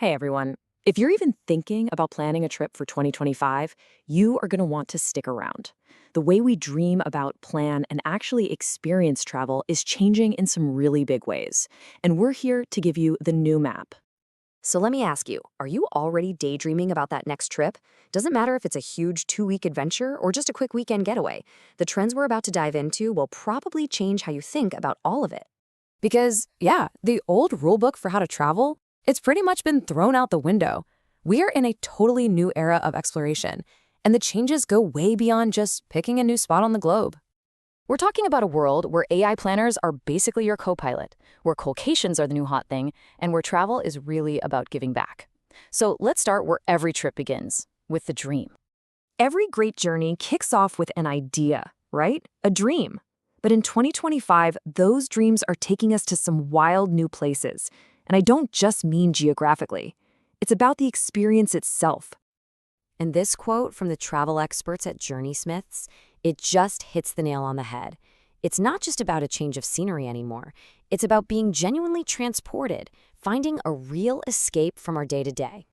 Hey everyone. If you're even thinking about planning a trip for 2025, you are going to want to stick around. The way we dream about, plan, and actually experience travel is changing in some really big ways. And we're here to give you the new map. So let me ask you, are you already daydreaming about that next trip? Doesn't matter if it's a huge 2 week adventure or just a quick weekend getaway. The trends we're about to dive into will probably change how you think about all of it. Because, yeah, the old rulebook for how to travel, it's pretty much been thrown out the window. We are in a totally new era of exploration, and the changes go way beyond just picking a new spot on the globe. We're talking about a world where AI planners are basically your co-pilot, where coolcations are the new hot thing, and where travel is really about giving back. So let's start where every trip begins, with the dream. Every great journey kicks off with an idea, right? A dream. But in 2025, those dreams are taking us to some wild new places. And I don't just mean geographically. It's about the experience itself. And this quote from the travel experts at Journey Smiths, it just hits the nail on the head. It's not just about a change of scenery anymore. It's about being genuinely transported, finding a real escape from our day-to-day.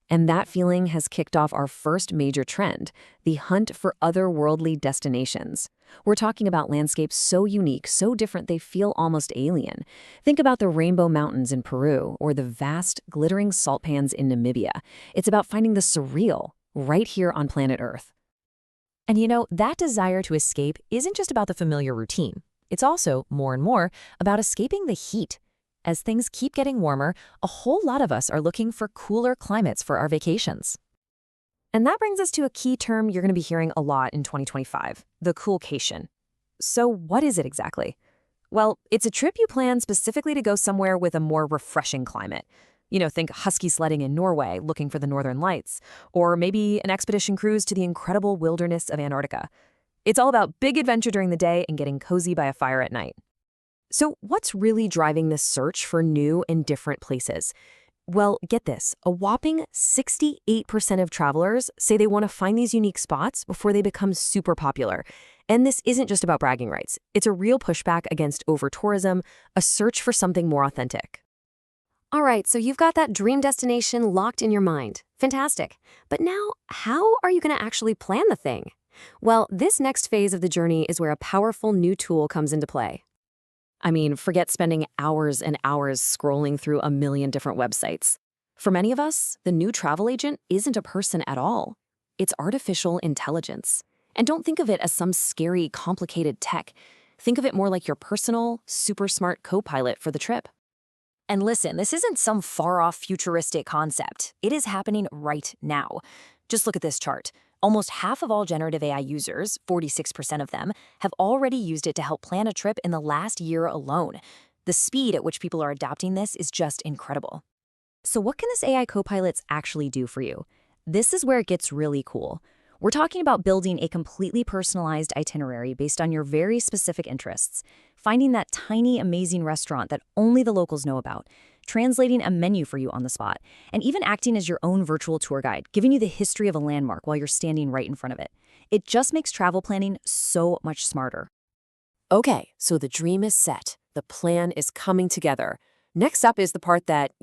And that feeling has kicked off our first major trend, the hunt for otherworldly destinations. We're talking about landscapes so unique, so different they feel almost alien. Think about the Rainbow Mountains in Peru or the vast, glittering salt pans in Namibia. It's about finding the surreal right here on planet Earth. And you know, that desire to escape isn't just about the familiar routine. It's also, more and more, about escaping the heat. As things keep getting warmer, a whole lot of us are looking for cooler climates for our vacations. And that brings us to a key term you're going to be hearing a lot in 2025, the coolcation. So what is it exactly? Well, it's a trip you plan specifically to go somewhere with a more refreshing climate. Think husky sledding in Norway, looking for the northern lights, or maybe an expedition cruise to the incredible wilderness of Antarctica. It's all about big adventure during the day and getting cozy by a fire at night. So what's really driving this search for new and different places? Well, get this, a whopping 68% of travelers say they want to find these unique spots before they become super popular. And this isn't just about bragging rights. It's a real pushback against over-tourism, a search for something more authentic. All right, so you've got that dream destination locked in your mind. Fantastic. But now, how are you going to actually plan the thing? Well, this next phase of the journey is where a powerful new tool comes into play. I mean, forget spending hours and hours scrolling through a million different websites. For many of us, the new travel agent isn't a person at all. It's artificial intelligence. And don't think of it as some scary, complicated tech. Think of it more like your personal, super smart co-pilot for the trip. And listen, this isn't some far-off futuristic concept. It is happening right now. Just look at this chart. Almost half of all generative AI users, 46% of them, have already used it to help plan a trip in the last year alone. The speed at which people are adopting this is just incredible. So what can this AI copilots actually do for you? This is where it gets really cool. We're talking about building a completely personalized itinerary based on your very specific interests, finding that tiny, amazing restaurant that only the locals know about, translating a menu for you on the spot, and even acting as your own virtual tour guide, giving you the history of a landmark while you're standing right in front of it. It just makes travel planning so much smarter. Okay, so the dream is set. The plan is coming together. Next up is the part that,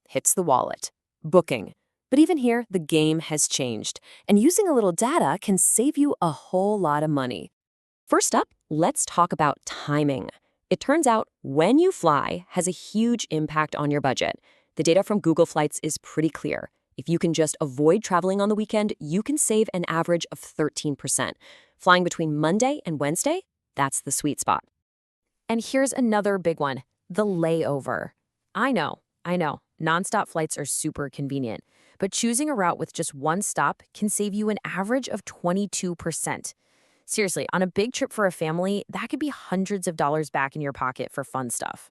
hits the wallet. Booking. But even here, the game has changed, and using a little data can save you a whole lot of money. First up, let's talk about timing. It turns out when you fly has a huge impact on your budget. The data from Google Flights is pretty clear. If you can just avoid traveling on the weekend, you can save an average of 13%. Flying between Monday and Wednesday, that's the sweet spot. And here's another big one, the layover. I know, nonstop flights are super convenient, but choosing a route with just one stop can save you an average of 22%. Seriously, on a big trip for a family, that could be hundreds of dollars back in your pocket for fun stuff.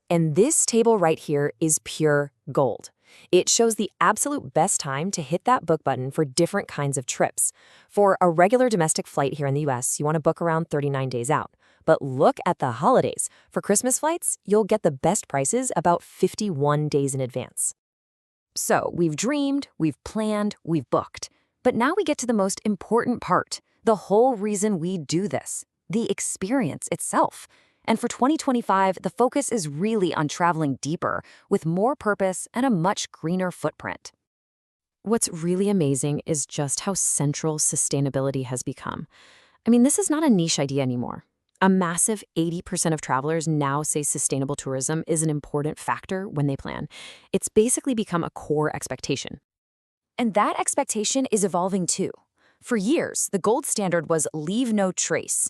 And this table right here is pure gold. It shows the absolute best time to hit that book button for different kinds of trips. For a regular domestic flight here in the US, you want to book around 39 days out. But look at the holidays. For Christmas flights, you'll get the best prices about 51 days in advance. So we've dreamed, we've planned, we've booked. But now we get to the most important part, the whole reason we do this, the experience itself. And for 2025, the focus is really on traveling deeper, with more purpose and a much greener footprint. What's really amazing is just how central sustainability has become. I mean, this is not a niche idea anymore. A massive 80% of travelers now say sustainable tourism is an important factor when they plan. It's basically become a core expectation. And that expectation is evolving too. For years, the gold standard was leave no trace,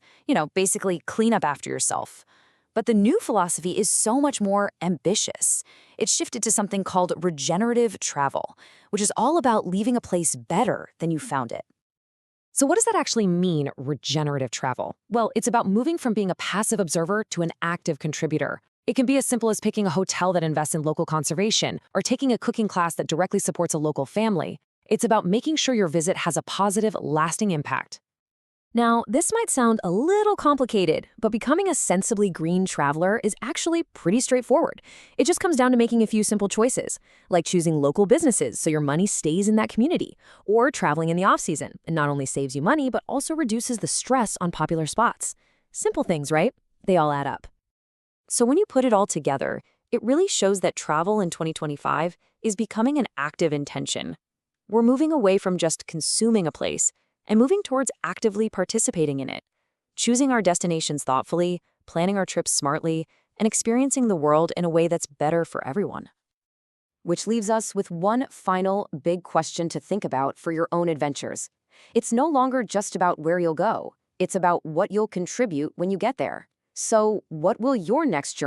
basically clean up after yourself. But the new philosophy is so much more ambitious. It's shifted to something called regenerative travel, which is all about leaving a place better than you found it. So what does that actually mean, regenerative travel? Well, it's about moving from being a passive observer to an active contributor. It can be as simple as picking a hotel that invests in local conservation or taking a cooking class that directly supports a local family. It's about making sure your visit has a positive, lasting impact. Now, this might sound a little complicated, but becoming a sensibly green traveler is actually pretty straightforward. It just comes down to making a few simple choices, like choosing local businesses so your money stays in that community, or traveling in the off-season. It not only saves you money, but also reduces the stress on popular spots. Simple things, right? They all add up. So when you put it all together, it really shows that travel in 2025 is becoming an active intention. We're moving away from just consuming a place and moving towards actively participating in it, choosing our destinations thoughtfully, planning our trips smartly, and experiencing the world in a way that's better for everyone. Which leaves us with one final big question to think about for your own adventures. It's no longer just about where you'll go. It's about what you'll contribute when you get there. So, what will your next journey